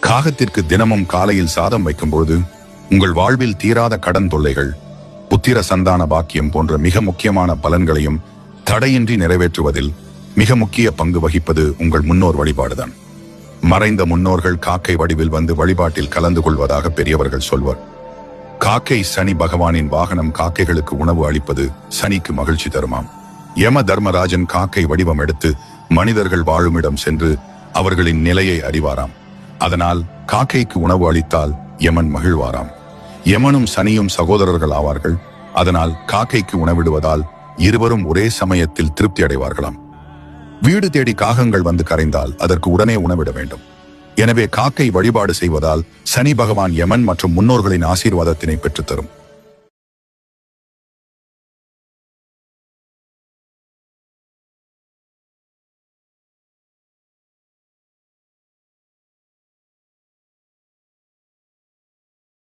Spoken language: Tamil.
காகத்திற்கு தினமும் காலையில் சாதம் வைக்கும்போது உங்கள் வாழ்வில் தீராத கடன் தொல்லைகள், புத்திர சந்தான பாக்கியம் போன்ற மிக முக்கியமான பலன்களையும் தடையின்றி நிறைவேற்றுவதில் மிக முக்கிய பங்கு வகிப்பது உங்கள் முன்னோர் வழிபாடுதான். மறைந்த முன்னோர்கள் காக்கை வடிவில் வந்து வழிபாட்டில் கலந்து கொள்வதாக பெரியவர்கள் சொல்வர். காக்கை சனி பகவானின் வாகனம். காக்கைகளுக்கு உணவு அளிப்பது சனிக்கு மகிழ்ச்சி தருமாம். யம தர்மராஜன் காக்கை வடிவம் எடுத்து மனிதர்கள் வாழுமிடம் சென்று அவர்களின் நிலையை அறிவாராம். அதனால் காக்கைக்கு உணவு அளித்தால் யமன் மகிழ்வாராம். யமனும் சனியும் சகோதரர்கள் ஆவார்கள். அதனால் காக்கைக்கு உணவிடுவதால் இருவரும் ஒரே சமயத்தில் திருப்தி அடைவார்களாம். வீடு தேடி காகங்கள் வந்து கரைந்தால் அதற்கு உடனே உணவிட வேண்டும். எனவே காக்கை வழிபாடு செய்வதால் சனி பகவான் யமன் மற்றும் முன்னோர்களின் ஆசீர்வாதத்தினை பெற்றுத்தரும்.